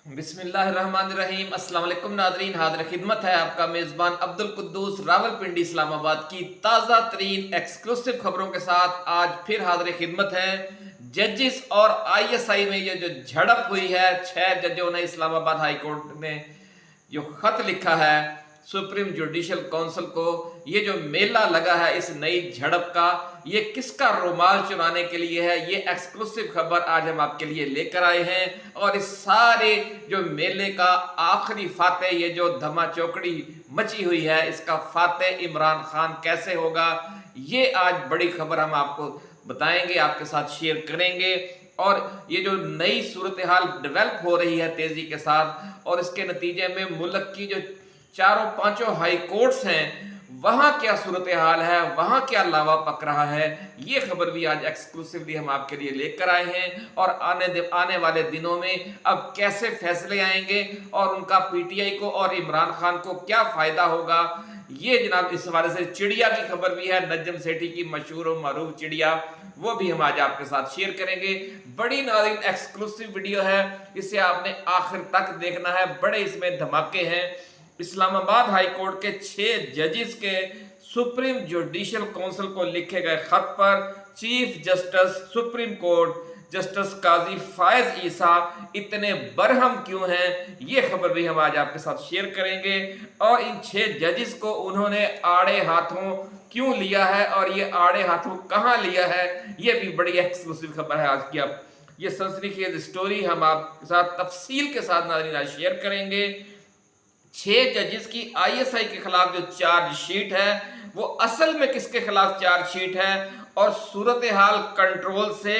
बिस्मिल्लाहिर्रहमानिर्रहीम। अस्सलाम वालेकुम नादरीन, हाज़िर खिदमत है आपका मेज़बान अब्दुल कुद्दूस रावलपिंडी इस्लामाबाद की ताज़ा तरीन एक्सक्लूसिव खबरों के साथ आज फिर हाज़िर खिदमत है। जजिस और ISI में ये जो झड़प हुई है, 6 जजों ने इस्लामाबाद हाई कोर्ट में जो खत लिखा है सुप्रीम जुडिशल काउंसिल को, ये जो मेला लगा है इस नई झड़प का, ये किसका रुमाल चुराने के लिए है, ये एक्सक्लूसिव खबर आज हम आपके लिए लेकर आए हैं। और इस सारे जो मेले का आखिरी फातेह, ये जो धमा चौकड़ी मची हुई है, इसका फातेह इमरान खान कैसे होगा, ये आज बड़ी खबर हम आपको बताएंगे, आपके साथ शेयर करेंगे। और ये जो नई सूरत हाल डेवलप हो रही है तेजी के साथ, और इसके नतीजे में मुल्क की जो चारों पांचों हाई कोर्ट्स हैं वहां क्या सूरत हाल है, वहां क्या लावा पक रहा है, ये खबर भी आज एक्सक्लूसिवली हम आपके लिए लेकर आए हैं। और आने वाले दिनों में अब कैसे फैसले आएंगे और उनका PTI को और इमरान खान को क्या फायदा होगा, ये जनाब इस हवाले से चिड़िया की खबर भी है, नजम सेठी की मशहूर और मरूफ चिड़िया, वो भी हम आज आपके साथ शेयर करेंगे। बड़ी नाज़रीन एक्सक्लूसिव वीडियो है, इसे आपने आखिर तक देखना है, बड़े इसमें धमाके हैं। इस्लामाबाद हाई कोर्ट के 6 जजिस के सुप्रीम जुडिशल काउंसिल को लिखे गए खत पर chief justice supreme court justice Qazi Faez Isa इतने बरहम क्यों हैं, ये खबर भी हम आज आपके साथ शेयर करेंगे। और इन 6 जजिस को उन्होंने आड़े हाथों क्यों लिया है और ये आड़े हाथों कहां लिया है, ये भी बड़ी एक्सक्लूसिव खबर है आज की। अब ये सनसनीखेज स्टोरी हम आपके साथ तफसील के साथ नाज़रीन आज शेयर करेंगे। 6 जजिस की ISI के खिलाफ जो चार्जशीट है वो असल में किसके खिलाफ चार्जशीट है, और सूरत हाल कंट्रोल से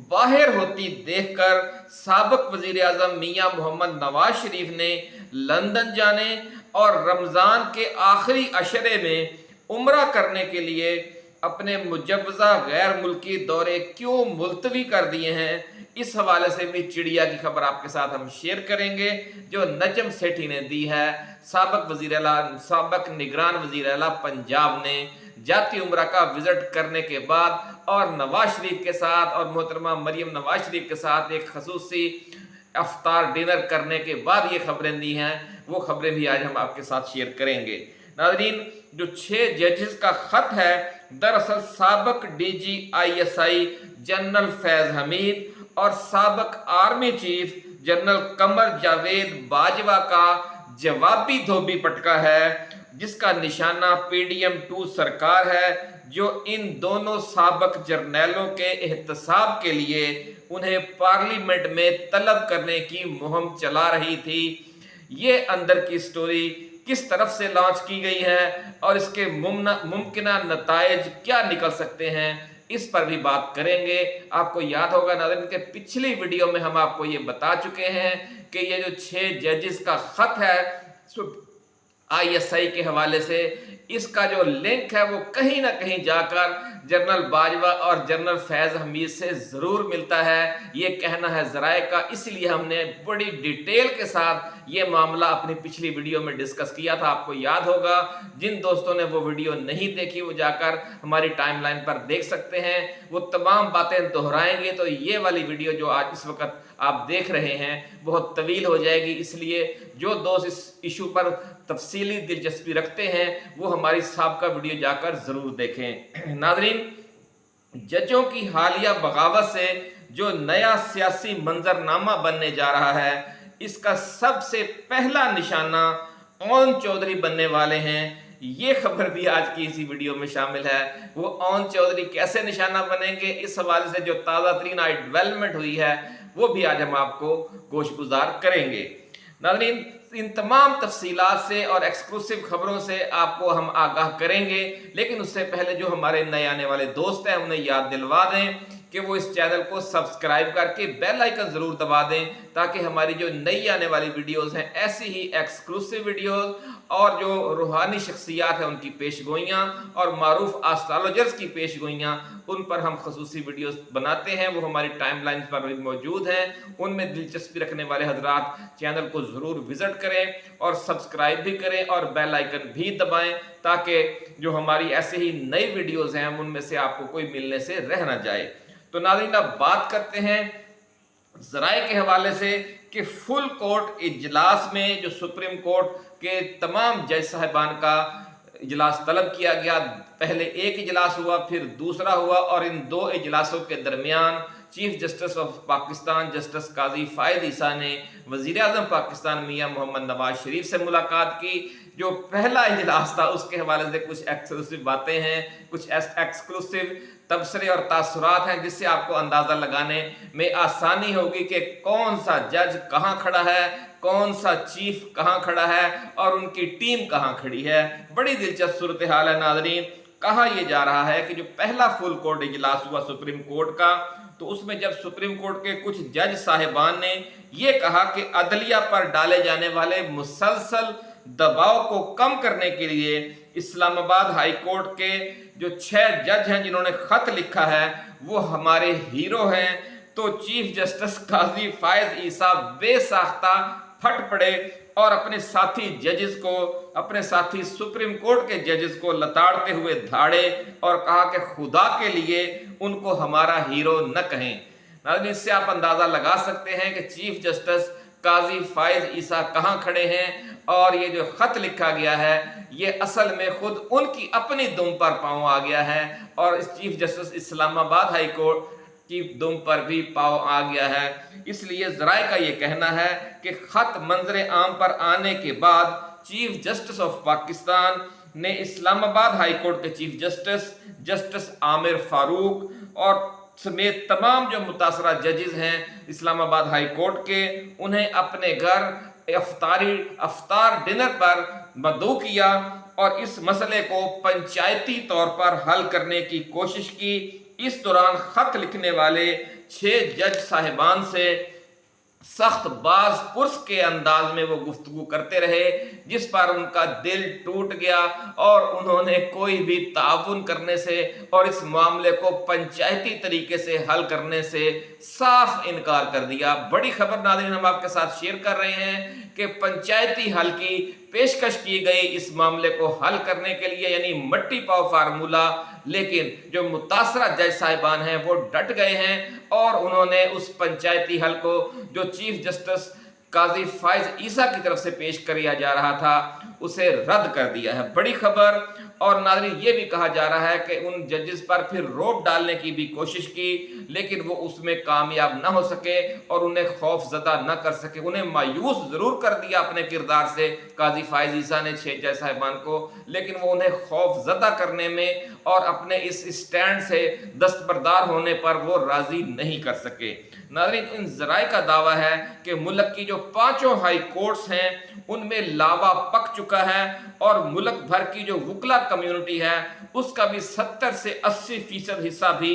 बाहर होती देखकर साबिक वजीर आजम मियां मोहम्मद नवाज शरीफ ने लंदन जाने और रमजान के आखिरी अशरे में उम्रा करने के लिए अपने मुजव्वज़ा गैर मुल्की दौरे क्यों मुलतवी कर दिए हैं, इस हवाले से भी चिड़िया की खबर आपके साथ हम शेयर करेंगे जो नजम सेठी ने दी है। साबिक निगरान वजीर आला पंजाब ने जाती उम्रा का विजिट करने के बाद और नवाज शरीफ के साथ और मोहतरमा मरियम नवाज शरीफ के साथ एक खसूसी अफ्तार डिनर करने के बाद ये खबरें दी हैं, वो खबरें भी आज हम आपके साथ शेयर करेंगे। नाज़रीन, जो 6 जजिस का खत है दरअसल साबिक DG ISI general Faiz Hamid और साबिक army chief general Qamar Javed Bajwa का जवाबी धोबी पटका है, जिसका निशाना PDM2 सरकार है, जो इन दोनों साबिक जर्नैलों के एहतसाब के लिए उन्हें पार्लियामेंट में तलब करने की मुहिम चला रही थी। ये अंदर की स्टोरी किस तरफ से लॉन्च की गई है और इसके मुमकिना नताइज क्या निकल सकते हैं, इस पर भी बात करेंगे। आपको याद होगा नाज़रीन के पिछली वीडियो में हम आपको ये बता चुके हैं कि ये जो 6 जजिस का खत है ISI के हवाले से, इसका जो लिंक है वो कहीं ना कहीं जाकर जनरल बाजवा और जनरल फैज हमीद से ज़रूर मिलता है, ये कहना है ज़राए का। इसलिए हमने बड़ी डिटेल के साथ ये मामला अपनी पिछली वीडियो में डिस्कस किया था, आपको याद होगा। जिन दोस्तों ने वो वीडियो नहीं देखी वो जाकर हमारी टाइमलाइन पर देख सकते हैं, वो तमाम बातें दोहराएंगे तो ये वाली वीडियो जो आज इस वक्त आप देख रहे हैं बहुत तवील हो जाएगी। इसलिए जो दोस्त इस इशू पर तफसीली दिलचस्पी रखते हैं वो हमारी साबका वीडियो जाकर ज़रूर देखें। नाज़रीन, जजों की हालिया बगावत से जो नया सियासी मंजरनामा बनने जा रहा है, इसका सबसे पहला निशाना ओन चौधरी बनने वाले हैं। ये खबर भी आज की इसी वीडियो में शामिल है। वो ओन चौधरी कैसे निशाना बनेंगे, इस हवाले से जो ताज़ा तरीन आई डेवलपमेंट हुई है वो भी आज हम आपको गोशगुजार करेंगे। नाज़रीन, इन तमाम तफसीलात से और एक्सक्लूसिव खबरों से आपको हम आगाह करेंगे, लेकिन उससे पहले जो हमारे नए आने वाले दोस्त हैं उन्हें याद दिलवा दें कि वो इस चैनल को सब्सक्राइब करके बेल आइकन ज़रूर दबा दें, ताकि हमारी जो नई आने वाली वीडियोस हैं ऐसी ही एक्सक्लूसिव वीडियोस और जो रूहानी शख्सियात हैं उनकी पेशगोइयाँ और मारूफ एस्ट्रोलॉजर्स की पेशगोइयाँ, उन पर हम खसूसी वीडियोस बनाते हैं, वो हमारी टाइमलाइन पर भी मौजूद हैं। उनमें दिलचस्पी रखने वाले हजरात चैनल को ज़रूर विज़िट करें और सब्सक्राइब भी करें और बेल आइकन भी दबाएं, ताकि जो हमारी ऐसे ही नई वीडियोज़ हैं उनमें से आपको कोई मिलने से रह ना जाए। तो नाज़रीन, अब बात करते हैं ذرائع کے حوالے سے کہ فل کورٹ اجلاس میں جو سپریم کورٹ کے تمام جج صاحبان کا اجلاس طلب کیا گیا، پہلے ایک اجلاس ہوا، پھر دوسرا ہوا، اور ان دو اجلاسوں کے درمیان chief justice of Pakistan justice قاضی فائز عیسیٰ نے وزیر اعظم پاکستان میاں محمد نواز شریف سے ملاقات کی۔ جو پہلا اجلاس تھا اس کے حوالے سے کچھ ایکسکلوسیو باتیں ہیں، کچھ ایکسکلوسیو تبصرے اور تاثرات ہیں، جس سے آپ کو اندازہ لگانے میں آسانی ہوگی کہ کون سا جج کہاں کھڑا ہے، کون سا چیف کہاں کھڑا ہے، اور ان کی ٹیم کہاں کھڑی ہے۔ بڑی دلچسپ صورتحال ہے ناظرین۔ کہا یہ جا رہا ہے کہ جو پہلا فل کورٹ اجلاس ہوا سپریم کورٹ کا، تو اس میں جب سپریم کورٹ کے کچھ جج صاحبان نے یہ کہا کہ عدلیہ پر ڈالے جانے والے مسلسل دباؤ کو کم کرنے کے لیے اسلام آباد ہائی کورٹ کے جو 6 جج ہیں جنہوں نے خط لکھا ہے وہ ہمارے ہیرو ہیں، تو چیف جسٹس قاضی فائز عیسیٰ بے ساختہ پھٹ پڑے اور اپنے ساتھی ججز کو، اپنے ساتھی سپریم کورٹ کے ججز کو لتاڑتے ہوئے دھاڑے اور کہا کہ خدا کے لیے ان کو ہمارا ہیرو نہ کہیں۔ ناظرین، اس سے آپ اندازہ لگا سکتے ہیں کہ چیف جسٹس قاضی فائز عیسیٰ کہاں کھڑے ہیں، اور یہ جو خط لکھا گیا ہے یہ اصل میں خود ان کی اپنی دم پر پاؤں آ گیا ہے، اور اس چیف جسٹس اسلام آباد ہائی کورٹ کی دم پر بھی پاؤں آ گیا ہے۔ اس لیے ذرائع کا یہ کہنا ہے کہ خط منظر عام پر آنے کے بعد چیف جسٹس آف پاکستان نے اسلام آباد ہائی کورٹ کے چیف جسٹس جسٹس عامر فاروق اور سمیت تمام جو متاثرہ ججز ہیں اسلام آباد ہائی کورٹ کے، انہیں اپنے گھر افطار ڈنر پر مدعو کیا اور اس مسئلے کو پنچایتی طور پر حل کرنے کی کوشش کی۔ اس دوران خط لکھنے والے 6 جج صاحبان سے سخت باز پرس کے انداز میں وہ گفتگو کرتے رہے، جس پر ان کا دل ٹوٹ گیا اور انہوں نے کوئی بھی تعاون کرنے سے اور اس معاملے کو پنچایتی طریقے سے حل کرنے سے صاف انکار کر دیا۔ بڑی خبر ناظرین ہم آپ کے ساتھ شیئر کر رہے ہیں کہ پنچایتی حل کی پیشکش کی گئی اس معاملے کو حل کرنے کے لیے، یعنی مٹی پاؤ فارمولہ، لیکن جو متاثرہ جج صاحبان ہیں وہ ڈٹ گئے ہیں اور انہوں نے اس پنچایتی حل کو جو چیف جسٹس قاضی فائز عیسیٰ کی طرف سے پیش کیا جا رہا تھا اسے رد کر دیا ہے۔ بڑی خبر۔ اور ناظرین یہ بھی کہا جا رہا ہے کہ ان ججز پر پھر روب ڈالنے کی بھی کوشش کی، لیکن وہ اس میں کامیاب نہ ہو سکے اور انہیں خوف زدہ نہ کر سکے۔ انہیں مایوس ضرور کر دیا اپنے کردار سے قاضی فائز عیسیٰ نے 6 جج صاحبان کو، لیکن وہ انہیں خوف زدہ کرنے میں اور اپنے اس اسٹینڈ سے دستبردار ہونے پر وہ راضی نہیں کر سکے۔ ناظرین، ان ذرائع کا دعویٰ ہے کہ ملک کی جو 5 ہائی کورٹس ہیں ان میں لاوا پک چکا ہے اور ملک بھر کی جو وکلا کمیونٹی ہے اس کا بھی 70 سے 80% حصہ بھی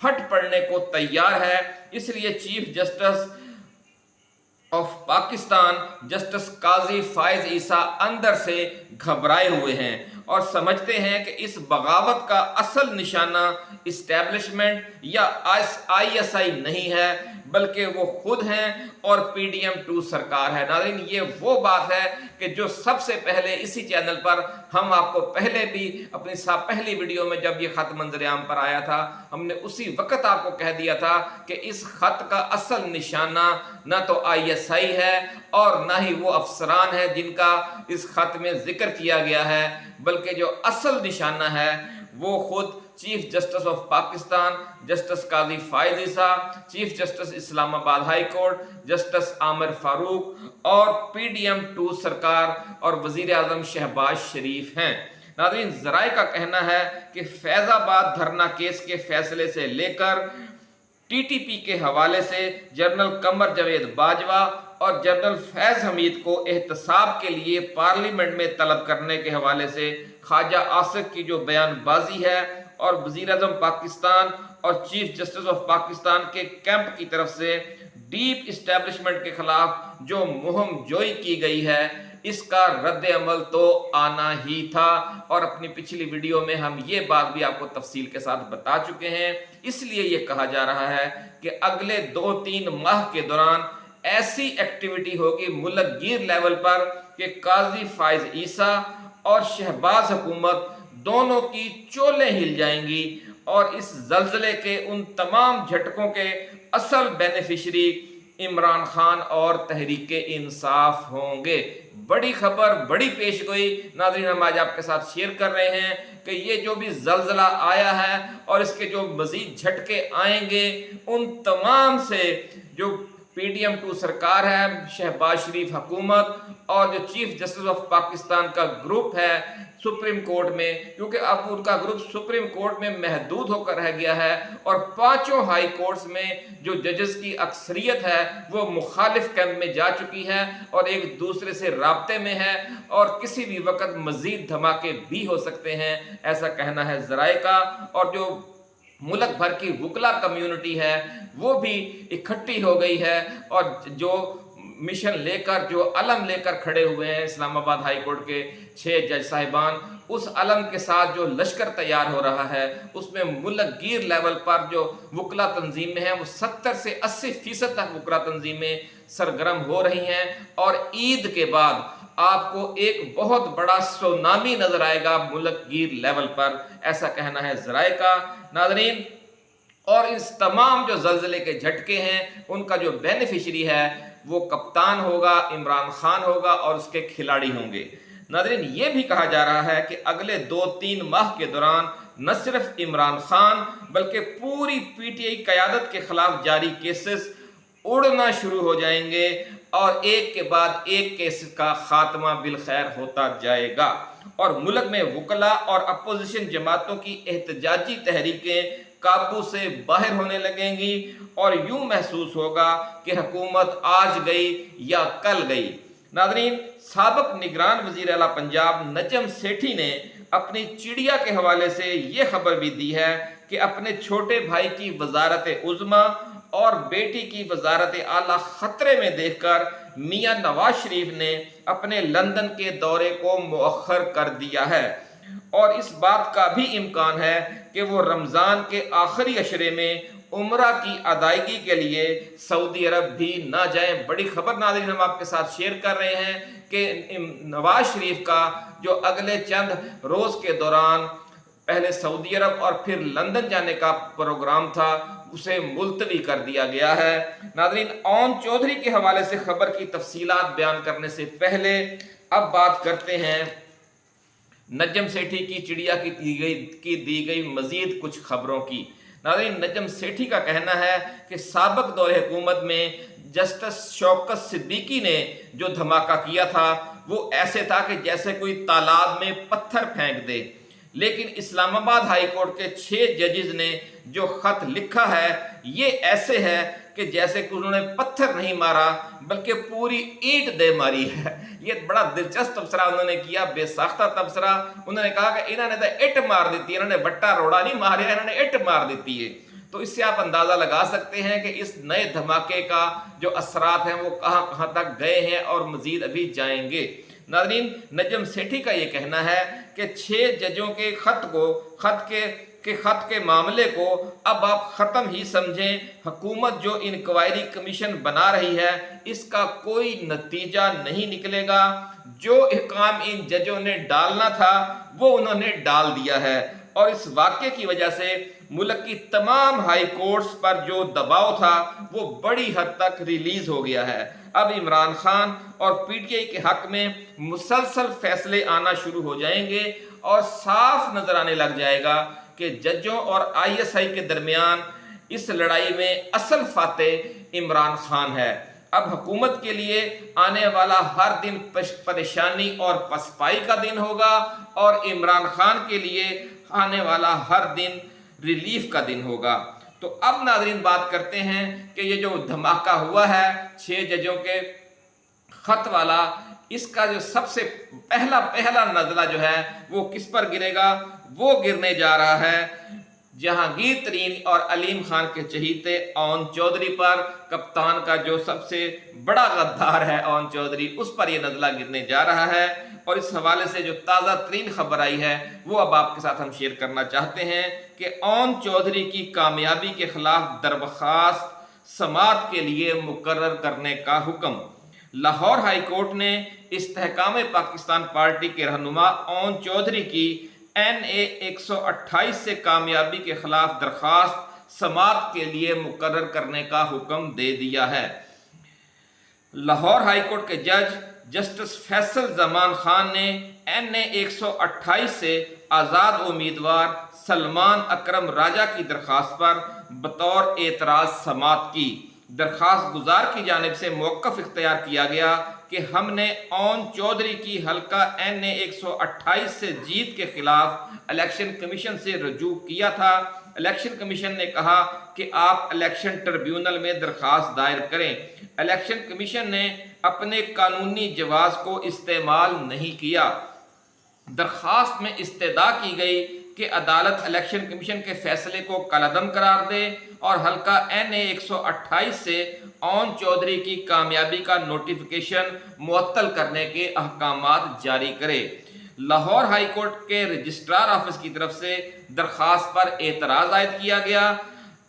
پھٹ پڑنے کو تیار ہے۔ اس لیے chief justice of Pakistan justice قاضی فائز عیسیٰ اندر سے گھبرائے ہوئے ہیں اور سمجھتے ہیں کہ اس بغاوت کا اصل نشانہ اسٹیبلشمنٹ یا ISI نہیں ہے بلکہ وہ خود ہیں اور PDM2 سرکار ہے۔ ناظرین، یہ وہ بات ہے کہ جو سب سے پہلے اسی چینل پر ہم آپ کو پہلے بھی اپنی پہلی ویڈیو میں جب یہ خط منظر عام پر آیا تھا ہم نے اسی وقت آپ کو کہہ دیا تھا کہ اس خط کا اصل نشانہ نہ تو ISI ہے اور نہ ہی وہ افسران ہیں جن کا اس خط میں ذکر کیا گیا ہے، بلکہ جو اصل نشانہ ہے وہ خود chief justice of Pakistan justice Qazi Faez Isa, chief justice اسلام آباد ہائی کورٹ جسٹس عامر فاروق اور PDM2 سرکار اور وزیر اعظم شہباز شریف ہیں۔ ناظرین، ذرائع کا کہنا ہے کہ فیض آباد دھرنا کیس کے فیصلے سے لے کر TTP کے حوالے سے جنرل قمر جاوید باجوہ اور جنرل فیض حمید کو احتساب کے لیے پارلیمنٹ میں طلب کرنے کے حوالے سے خواجہ آصف کی جو بیان بازی ہے اور وزیر اعظم پاکستان اور چیف جسٹس آف پاکستان کے کیمپ کی طرف سے ڈیپ اسٹیبلشمنٹ کے خلاف جو مہم جوئی کی گئی ہے اس کا رد عمل تو آنا ہی تھا، اور اپنی پچھلی ویڈیو میں ہم یہ بات بھی آپ کو تفصیل کے ساتھ بتا چکے ہیں۔ اس لیے یہ کہا جا رہا ہے کہ اگلے 2-3 ماہ کے دوران ایسی ایکٹیویٹی ہوگی ملک گیر لیول پر کہ قاضی فائز عیسیٰ اور شہباز حکومت دونوں کی چولیں ہل جائیں گی اور اس زلزلے کے ان تمام جھٹکوں کے اصل بینیفیشری इमरान खान और तहरीक इंसाफ होंगे। बड़ी खबर, बड़ी पेशगोई नाज़रीन हम आज आपके साथ शेयर कर रहे हैं कि ये जो भी ज़लज़ला आया है और इसके जो मज़ीद झटके आएंगे, उन तमाम से जो PDM2 सरकार है, शहबाज शरीफ हुकूमत और जो चीफ जस्टिस ऑफ पाकिस्तान का ग्रुप है सुप्रीम कोर्ट में, क्योंकि अब उनका ग्रुप सुप्रीम कोर्ट में महदूद होकर रह गया है और पांचों हाई कोर्ट्स में जो जजेस की अक्सरियत है वो मुखालिफ कैंप में जा चुकी है और एक दूसरे से राब्ते में है और किसी भी वक्त मजीद धमाके भी हो सकते हैं, ऐसा कहना है ज़राए का। और जो मुल्क भर की वकला कम्युनिटी है वो भी इकट्ठी हो गई है और जो मिशन लेकर, जो अलम लेकर खड़े हुए हैं इस्लामाबाद हाई कोर्ट के 6 जज साहिबान, उस अलम के साथ जो लश्कर तैयार हो रहा है उसमें मुल्क गिर लेवल पर जो वकला तंजीमें हैं वो 70 से 80% तक वकला तंजीमें सरगर्म हो रही हैं और ईद के बाद आपको एक बहुत बड़ा सुनामी नजर आएगा मुल्क गिर लेवल पर, ऐसा कहना है ज़राए का नाज़रीन। और इस तमाम जो ज़लज़ले के झटके हैं उनका जो बेनिफिशरी है वो कप्तान होगा, इमरान खान होगा और उसके खिलाड़ी होंगे। नाज़रीन ये भी कहा जा रहा है कि अगले 2-3 माह के दौरान न सिर्फ इमरान खान बल्कि पूरी PTI क़यादत के खिलाफ जारी केसेस उड़ना शुरू हो जाएंगे और एक के बाद एक केस का खात्मा बिलखैर होता जाएगा और मुल्क में वकला और अपोजिशन जमातों की एहतजाजी तहरीकें काबू से बाहर होने लगेंगी और यूं महसूस होगा कि हुकूमत आज गई या कल गई। नाज़रीन साबिक निगरान वज़ीर आला पंजाब नजम सेठी ने अपनी चिड़िया के हवाले से ये खबर भी दी है कि अपने छोटे भाई की वजारत उज़्मा और बेटी की वजारत आला खतरे में देखकर मियां नवाज शरीफ ने अपने लंदन के दौरे को मुअख्खर कर दिया है और इस बात का भी इम्कान है कि वो रमज़ान के आखिरी अशरे में उम्रा की अदायगी के लिए सऊदी अरब भी ना जाएं। बड़ी खबर नाज़रीन हम आपके साथ शेयर कर रहे हैं कि नवाज शरीफ का जो अगले चंद रोज़ के दौरान पहले सऊदी अरब और फिर लंदन जाने का प्रोग्राम था उसे मुलतवी कर दिया गया है। नाज़रीन ओन चौधरी के हवाले से खबर की तफसीलात बयान करने से पहले अब बात करते हैं नजम सेठी की चिड़िया की दी गई मजीद कुछ खबरों की। नाज़रीन नजम सेठी का कहना है कि साबिक दौर हुकूमत में जस्टिस शौकत सिद्दीकी ने जो धमाका किया था वो ऐसे था कि जैसे कोई तालाब में पत्थर फेंक दे, लेकिन इस्लामाबाद हाई कोर्ट के 6 जजेस ने जो खत लिखा है ये ऐसे है कि जैसे कि उन्होंने पत्थर नहीं मारा बल्कि पूरी ईंट दे मारी है। ये बड़ा दिलचस्प तबसरा उन्होंने किया, बेसाख्ता तबसरा। उन्होंने कहा कि इन्होंने तो इट मार दी, इन्होंने बट्टा रोड़ा नहीं मारे, इन्होंने इट मार दी है। तो इससे आप अंदाजा लगा सकते हैं कि इस नए धमाके का जो असरात हैं वो कहां कहां तक गए हैं और मजीद अभी जाएंगे। नाज़रीन नजम सेठी का ये कहना है कि 6 जजों के खत के मामले को अब आप ख़त्म ही समझें। हुकूमत जो इंक्वायरी कमीशन बना रही है इसका कोई नतीजा नहीं निकलेगा। जो अहकाम इन जजों ने डालना था वो उन्होंने डाल दिया है और इस वाक़े की वजह से मुल्क की तमाम हाई कोर्ट्स पर जो दबाव था वो बड़ी हद तक रिलीज हो गया है। अब इमरान खान और PTI के हक में मुसलसल फैसले आना शुरू हो जाएंगे और साफ नजर आने लग जाएगा कि जजों और ISI के दरमियान इस लड़ाई में असल फातेह इमरान खान है। अब हुकूमत के लिए आने वाला हर दिन परेशानी और पसपाई का दिन होगा और इमरान खान के लिए आने वाला हर दिन रिलीफ का दिन होगा। तो अब नाज़रीन बात करते हैं कि ये जो धमाका हुआ है 6 जजों के खत वाला, इसका जो सबसे पहला नज़ला जो है वो किस पर गिरेगा? वो गिरने जा रहा है जहांगीर तरीन और अलीम खान के चहीते ओन चौधरी पर। कप्तान का जो सबसे बड़ा गद्दार है ओन चौधरी, उस पर यह नज़ला गिरने जा रहा है और इस हवाले से जो ताज़ा तरीन खबर आई है वो अब आपके साथ हम शेयर करना चाहते हैं कि ओन चौधरी की कामयाबी के खिलाफ दरख्वास्त समाअत के लिए मुकर्रर करने का हुक्म। लाहौर हाई कोर्ट ने इस्तेहकाम पाकिस्तान पार्टी के रहनुमा ओन चौधरी की NA 128 से कामयाबी के खिलाफ दरख्वास्त समाअत के लिए मुकर्रर करने का हुक्म दे दिया है। लाहौर हाई कोर्ट के जज जस्टिस फैसल जमान खान ने NA 128 से आज़ाद उम्मीदवार सलमान अकरम राजा की दरख्वास्त पर बतौर एतराज़ समाअत की। दरख्वास्त गुजार की जानिब से मौक़िफ़ इख्तियार किया गया कि हमने ओन चौधरी की हल्का NA 128 से जीत के खिलाफ इलेक्शन कमीशन से रजू किया था। इलेक्शन कमीशन ने कहा कि आप इलेक्शन ट्रिब्यूनल में दरख्वास्त दायर करें। इलेक्शन कमीशन ने अपने कानूनी जवाज़ को इस्तेमाल नहीं किया। दरख्वास्त में इस्तदा की गई कि अदालत इलेक्शन कमीशन के फैसले को कलअदम करार दे और हल्का NA 128 से ओन चौधरी की कामयाबी का नोटिफिकेशन मुअत्तल करने के अहकामात जारी करे। लाहौर हाई कोर्ट के रजिस्ट्रार ऑफिस की तरफ से दरख्वास्त पर एतराज़ आयद किया गया।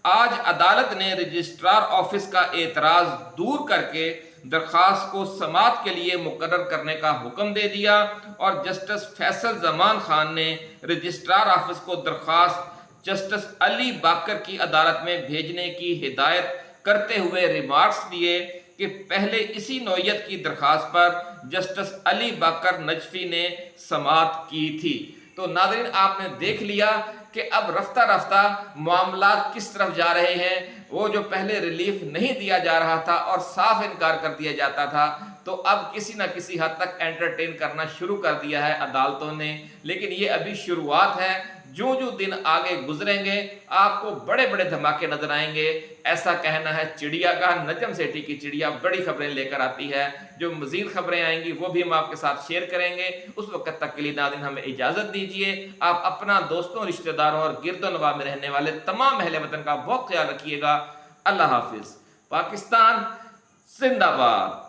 आज अदालत ने रजिस्ट्रार ऑफिस का एतराज़ दूर करके दरख्वास्त को समाअत के लिए मुकर्रर करने का हुक्म दे दिया और जस्टिस फैसल जमान खान ने रजिस्ट्रार ऑफिस को दरख्वास्त जस्टिस अली बाकर की अदालत में भेजने की हिदायत करते हुए रिमार्क्स दिए कि पहले इसी नौयत की दरख्वास्त पर जस्टिस अली बाकर नजफी ने समाअत की थी। तो नाज़रीन, आपने देख लिया कि अब रफ्ता रफ्ता मामला किस तरफ जा रहे हैं। वो जो पहले रिलीफ नहीं दिया जा रहा था और साफ इनकार कर दिया जाता था, तो अब किसी न किसी हद तक एंटरटेन करना शुरू कर दिया है अदालतों ने। लेकिन ये अभी शुरुआत है, जो जो दिन आगे गुजरेंगे आपको बड़े बड़े धमाके नजर आएंगे। ऐसा कहना है चिड़िया का, नजम सेठी की चिड़िया बड़ी खबरें लेकर आती है। जो मजीद खबरें आएंगी वो भी हम आपके साथ शेयर करेंगे। उस वक्त तक के लिए नाज़रीन हमें इजाज़त दीजिए। आप अपना, दोस्तों, रिश्तेदारों और गिरदोनवा में रहने वाले तमाम अहले वतन का बहुत ख्याल रखिएगा। अल्लाह हाफिज। पाकिस्तान जिंदाबाद।